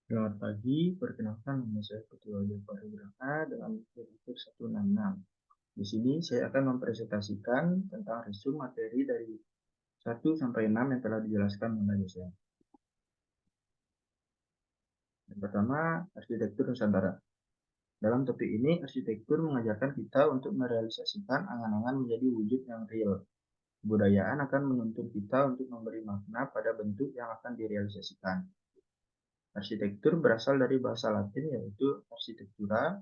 Selamat pagi, perkenalkan nama saya Ketua Joko Wigraka dengan Direktur 166. Di sini saya akan mempresentasikan tentang resume materi dari 1 sampai 6 yang telah dijelaskan oleh dosen. Yang pertama, arsitektur Nusantara. Dalam topik ini, arsitektur mengajarkan kita untuk merealisasikan angan-angan menjadi wujud yang real. Kebudayaan akan menuntun kita untuk memberi makna pada bentuk yang akan direalisasikan. Arsitektur berasal dari bahasa Latin yaitu architectura.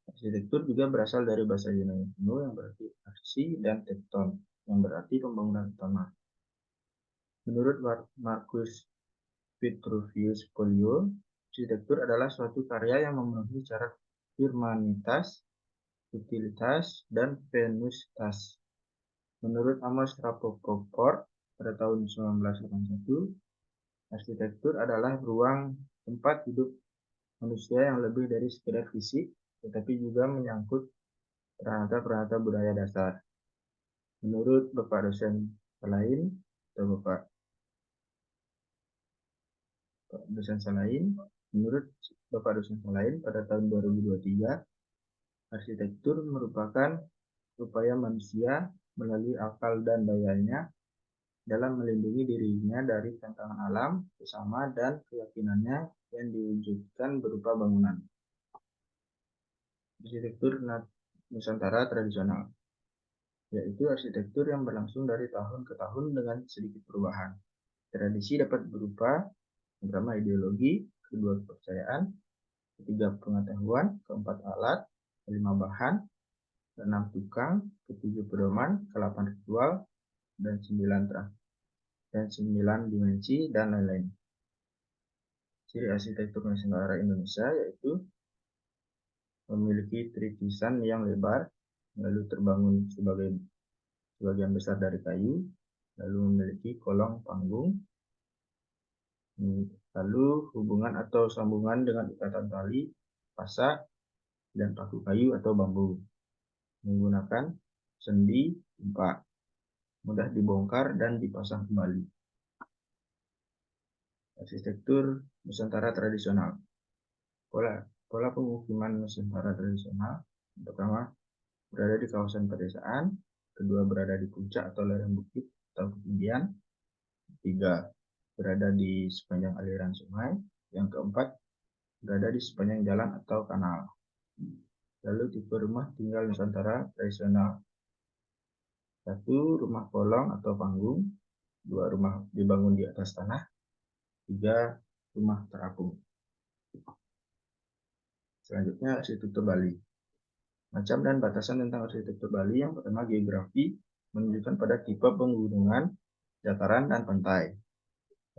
Arsitektur juga berasal dari bahasa Yunani kuno yang berarti arsi dan tekton, yang berarti pembangunan utama. Menurut Marcus Vitruvius Polio, arsitektur adalah suatu karya yang memenuhi syarat firmanitas, utilitas, dan venusitas. Menurut Amos Rapoport pada tahun 1981, arsitektur adalah ruang tempat hidup manusia yang lebih dari sekedar fisik, tetapi juga menyangkut perangkat-perangkat budaya dasar. Menurut Bapak dosen lain atau Bapak dosen lain, menurut Bapak dosen lain pada tahun 2023, arsitektur merupakan upaya manusia melalui akal dan dayanya dalam melindungi dirinya dari tantangan alam, sesama, dan keyakinannya yang diwujudkan berupa bangunan. Arsitektur Nusantara tradisional, yaitu arsitektur yang berlangsung dari tahun ke tahun dengan sedikit perubahan. Tradisi dapat berupa pertama ideologi, kedua kepercayaan, ketiga pengetahuan, keempat alat, kelima bahan, keenam tukang, ketujuh pedoman, ke-8 ritual, dan 9 dimensi, dan lain-lain. Ciri arsitektur Nusantara Indonesia yaitu memiliki tritisan yang lebar, lalu terbangun sebagian besar dari kayu, lalu memiliki kolong panggung, lalu hubungan atau sambungan dengan ikatan tali, pasak, dan paku kayu atau bambu. Menggunakan sendi, timpa, mudah dibongkar dan dipasang kembali. Arsitektur Nusantara tradisional. Pola pemukiman Nusantara tradisional. Pertama, berada di kawasan pedesaan. Kedua, berada di puncak atau lereng bukit atau ketinggian. Ketiga, berada di sepanjang aliran sungai. Yang keempat, berada di sepanjang jalan atau kanal. Lalu tipe rumah tinggal Nusantara tradisional. 1, rumah kolong atau panggung. 2, rumah dibangun di atas tanah. 3, rumah terapung. Selanjutnya, arsitektur Bali. Macam dan batasan tentang arsitektur Bali. Yang pertama, geografi menunjukkan pada tipe pegunungan, dataran, dan pantai.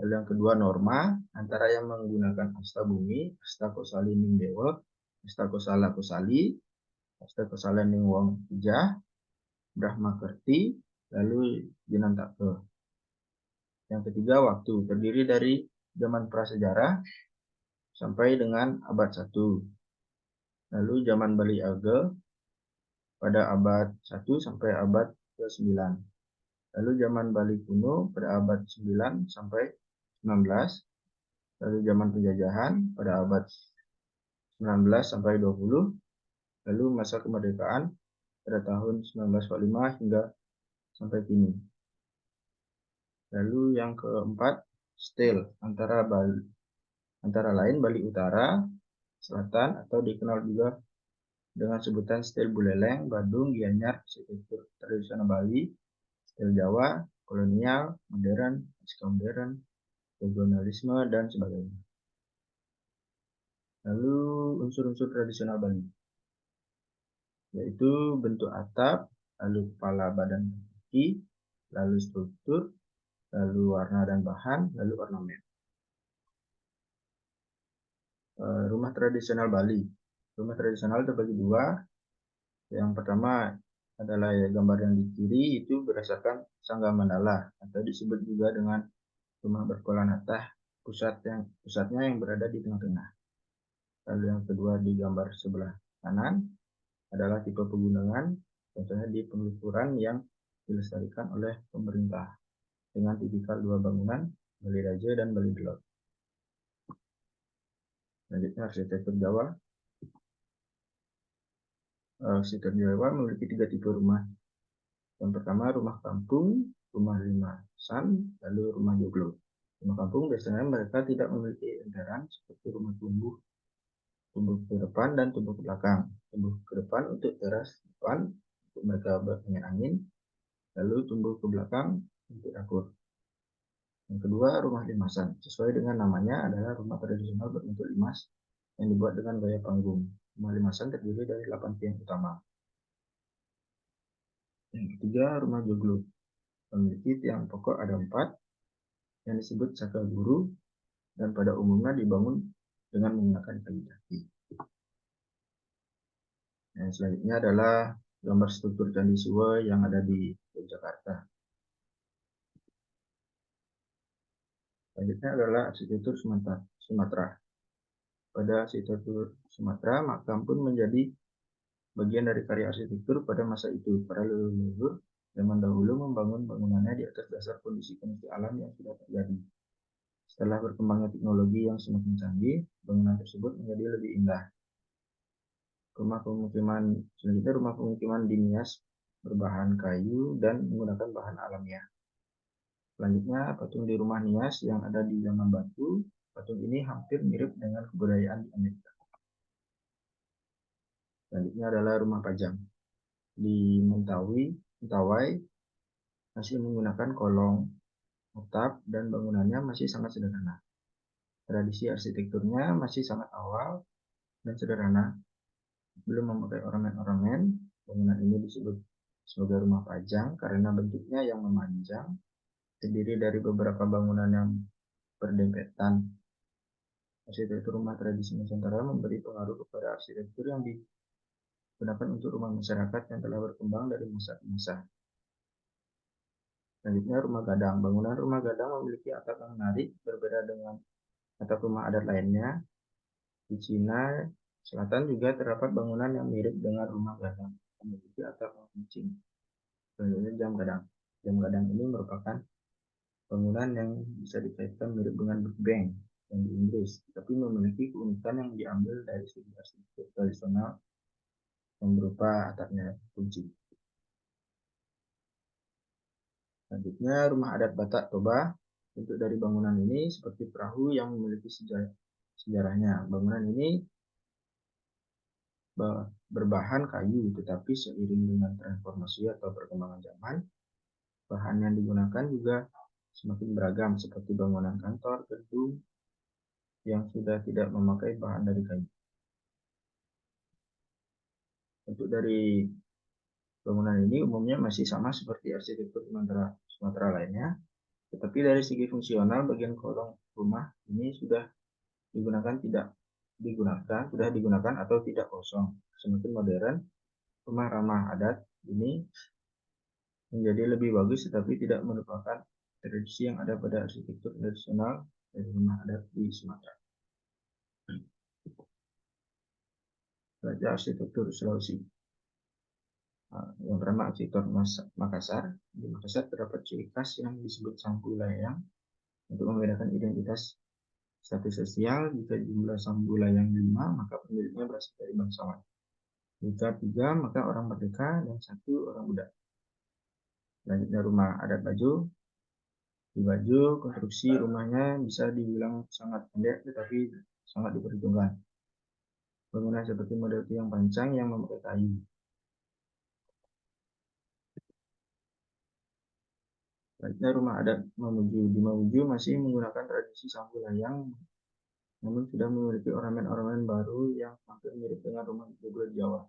Lalu yang kedua, norma antara yang menggunakan asta bumi, asta kosali ning dewa, asta kosala kosali, asta kosala ning wong ijah, Brahma Kerti, lalu Jenantake. Yang ketiga, waktu terdiri dari zaman prasejarah sampai dengan abad 1. Lalu zaman Bali Age pada abad 1 sampai abad ke-9. Lalu zaman Bali kuno pada abad 9 sampai 19. Lalu zaman penjajahan pada abad 19 sampai 20. Lalu masa kemerdekaan pada tahun 1945 hingga sampai kini. Lalu yang keempat, stil antara lain Bali Utara, Selatan, atau dikenal juga dengan sebutan stil Buleleng, Badung, Gianyar, arsitektur tradisional Bali, stil Jawa, kolonial, modern, pasca modern, regionalisme, dan sebagainya. Lalu unsur-unsur tradisional Bali, yaitu bentuk atap, lalu kepala badan kaki, lalu struktur, lalu warna dan bahan, lalu ornamen. Rumah tradisional Bali. Rumah tradisional terbagi dua. Yang pertama adalah gambar yang di kiri, itu berdasarkan Sangga Mandala atau disebut juga dengan rumah berkolam atah, pusatnya yang berada di tengah-tengah. Lalu yang kedua di gambar sebelah kanan adalah tipe pegunungan, contohnya di pengukuran yang dilestarikan oleh pemerintah dengan tipikal dua bangunan, Bali Raja dan Bali Delok. Selanjutnya arsitektur Jawa. Arsitektur Jawa memiliki 3 tipe rumah. Yang pertama rumah kampung, rumah limasan, lalu rumah joglo. Rumah kampung biasanya mereka tidak memiliki emperan seperti rumah tumbuh ke depan dan tumbuh ke belakang. Tumbuh ke depan untuk teras depan untuk mereka berangin, lalu tumbuh ke belakang untuk dapur. Yang kedua, rumah limasan. Sesuai dengan namanya adalah rumah tradisional berbentuk limas yang dibuat dengan gaya panggung. Rumah limasan terdiri dari 8 tiang utama. Yang ketiga, rumah joglo. Memiliki tiang pokok ada 4 yang disebut saka guru dan pada umumnya dibangun dengan menggunakan kayu jati. Yang selanjutnya adalah gambar struktur Candi Suwa yang ada di Yogyakarta. Selanjutnya adalah arsitektur Sumatera. Pada arsitektur Sumatera, makam pun menjadi bagian dari karya arsitektur pada masa itu. Para leluhur zaman dahulu membangun bangunannya di atas dasar kondisi-kondisi alam yang sudah terjadi. Setelah berkembangnya teknologi yang semakin canggih, bangunan tersebut menjadi lebih indah. Selanjutnya rumah pemukiman dinias berbahan kayu dan menggunakan bahan alamiah. Selanjutnya patung di rumah nias yang ada di zaman batu. Patung ini hampir mirip dengan kebudayaan di Amerika. Selanjutnya adalah rumah pajang. Di Mentawai masih menggunakan kolong, atap, dan bangunannya masih sangat sederhana. Tradisi arsitekturnya masih sangat awal dan sederhana, belum memakai ornamen-ornamen. Bangunan ini disebut sebagai rumah pajang karena bentuknya yang memanjang, terdiri dari beberapa bangunan yang berdempetan. Arsitektur rumah tradisi Nusantara memberi pengaruh kepada arsitektur yang digunakan untuk rumah masyarakat yang telah berkembang dari masa ke masa. Selanjutnya rumah gadang. Bangunan rumah gadang memiliki atap yang menarik, berbeda dengan atap rumah adat lainnya. Di Cina Selatan juga terdapat bangunan yang mirip dengan rumah gadang, memiliki atap yang runcing. Selanjutnya jam gadang. Jam gadang ini merupakan bangunan yang bisa dikaitkan mirip dengan Big Bang yang di Inggris, tapi memiliki keunikan yang diambil dari segi arsitektur tradisional yang berupa atapnya kunci. Selanjutnya rumah adat Batak Toba. Bentuk dari bangunan ini seperti perahu yang memiliki sejarahnya. Bangunan ini berbahan kayu, tetapi seiring dengan transformasi atau perkembangan zaman, bahan yang digunakan juga semakin beragam seperti bangunan kantor, gedung yang sudah tidak memakai bahan dari kayu. Bentuk dari bangunan ini umumnya masih sama seperti arsitektur Sumatera lainnya, tetapi dari segi fungsional bagian kolong rumah ini sudah digunakan atau tidak kosong. Semakin modern, rumah ramah adat ini menjadi lebih bagus tetapi tidak merupakan tradisi yang ada pada arsitektur tradisional dari rumah adat di Sumatera. Belajar arsitektur Sulawesi. Yang pertama arsitektur Makassar. Di Makassar terdapat ciri khas yang disebut sampu layang untuk membedakan identitas status sosial. Jika jumlah sampu layang 5, maka pemiliknya berasal dari bangsawan. Jika 3, maka orang merdeka, dan 1 orang budak. Selanjutnya rumah adat Bajo. Di Bajo, konstruksi rumahnya bisa dibilang sangat pendek tetapi sangat diperhitungkan. Bangunan seperti model tiang pancang yang memakai kayu. Selanjutnya rumah adat Mamuju. Di Mamuju masih menggunakan tradisi sampu layang, namun sudah memiliki ornamen-ornamen baru yang hampir mirip dengan rumah joglo di Jawa.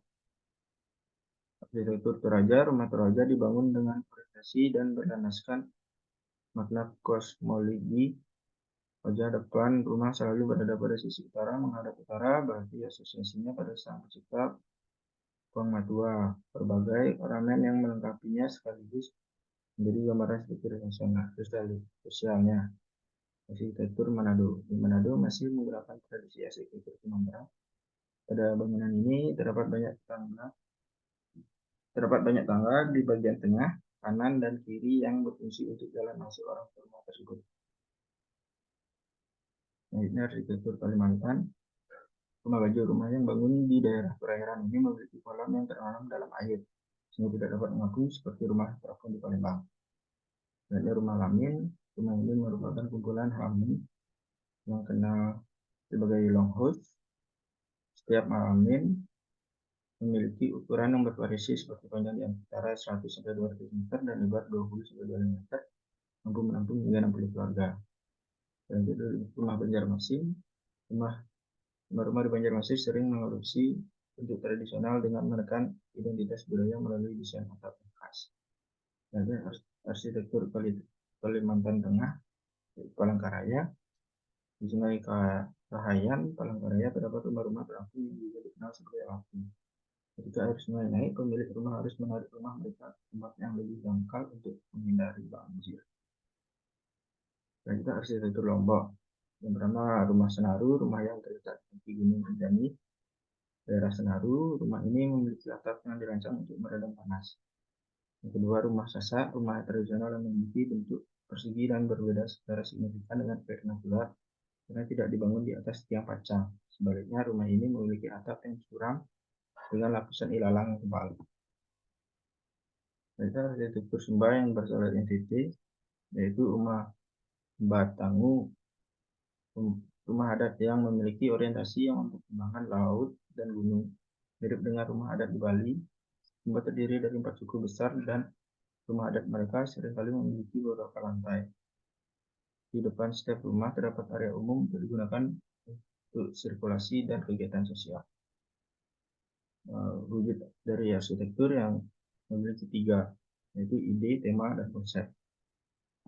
Arsitektur Toraja. Rumah Toraja dibangun dengan prestasi dan berlandaskan makna kosmologi. Wajah depan rumah selalu berada pada sisi utara, menghadap utara, berarti asosiasinya pada Sang Pencipta Puang Matua. Berbagai ornamen yang melengkapinya sekaligus menjadi gambaran struktur sosialnya. Arsitektur Manado. Di Manado masih menggunakan tradisi arsitektur Sumatera. Pada bangunan ini terdapat banyak tangga di bagian tengah, kanan, dan kiri yang berfungsi untuk jalan masuk orang ke rumah tersebut. Selanjutnya arsitektur Kalimantan. Rumah Bajo, rumah yang bangun di daerah perairan ini memiliki kolam yang tertanam dalam air, sehingga tidak dapat mengapung seperti rumah terapung di Palembang. Selanjutnya rumah Lamin, rumah ini merupakan kumpulan halaman yang kenal sebagai longhouse. Setiap Lamin memiliki ukuran yang bervariasi seperti panjang di antara 100-200 meter dan lebar 20-25 meter, mampu menampung hingga 60 keluarga. Selanjutnya rumah Banjarmasin, rumah-rumah di Banjarmasin sering mengadopsi bentuk tradisional dengan menekan identitas budaya melalui desain atap yang khas. Dan arsitektur Kalimantan Tengah, Palangkaraya, di Sungai Kahayan, Palangkaraya terdapat rumah-rumah terapung yang juga dikenal sebagai alapung. Ketika air sungai naik, pemilik rumah harus menarik rumah mereka ke tempat yang lebih dangkal untuk menghindari banjir. Selanjutnya arsitektur Lombok. Yang pertama rumah Senaru, rumah yang terletak di Gunung Rinjani, daerah Senaru. Rumah ini memiliki atap yang dirancang untuk meredam panas. Yang kedua rumah Sasak, rumah tradisional yang memiliki bentuk persegi dan berbeda secara signifikan dengan vernakular karena tidak dibangun di atas tiang pacang. Sebaliknya, rumah ini memiliki atap yang curam dengan lapisan ilalang yang tebal. Selanjutnya arsitektur Sumba yang berasal dari NTT, yaitu rumah Batangu, rumah adat yang memiliki orientasi yang mempertimbangkan laut dan gunung. Mirip dengan rumah adat di Bali, Sumba terdiri dari 4 suku besar dan rumah adat mereka seringkali memiliki beberapa lantai. Di depan setiap rumah terdapat area umum untuk digunakan untuk sirkulasi dan kegiatan sosial. Wujud dari arsitektur yang memiliki 3, yaitu ide, tema, dan konsep.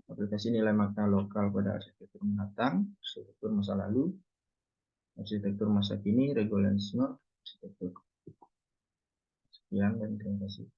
Aplikasi nilai makna lokal pada arsitektur mendatang, arsitektur masa lalu, arsitektur masa kini, regulerisme, arsitektur. Sekian dan terima kasih.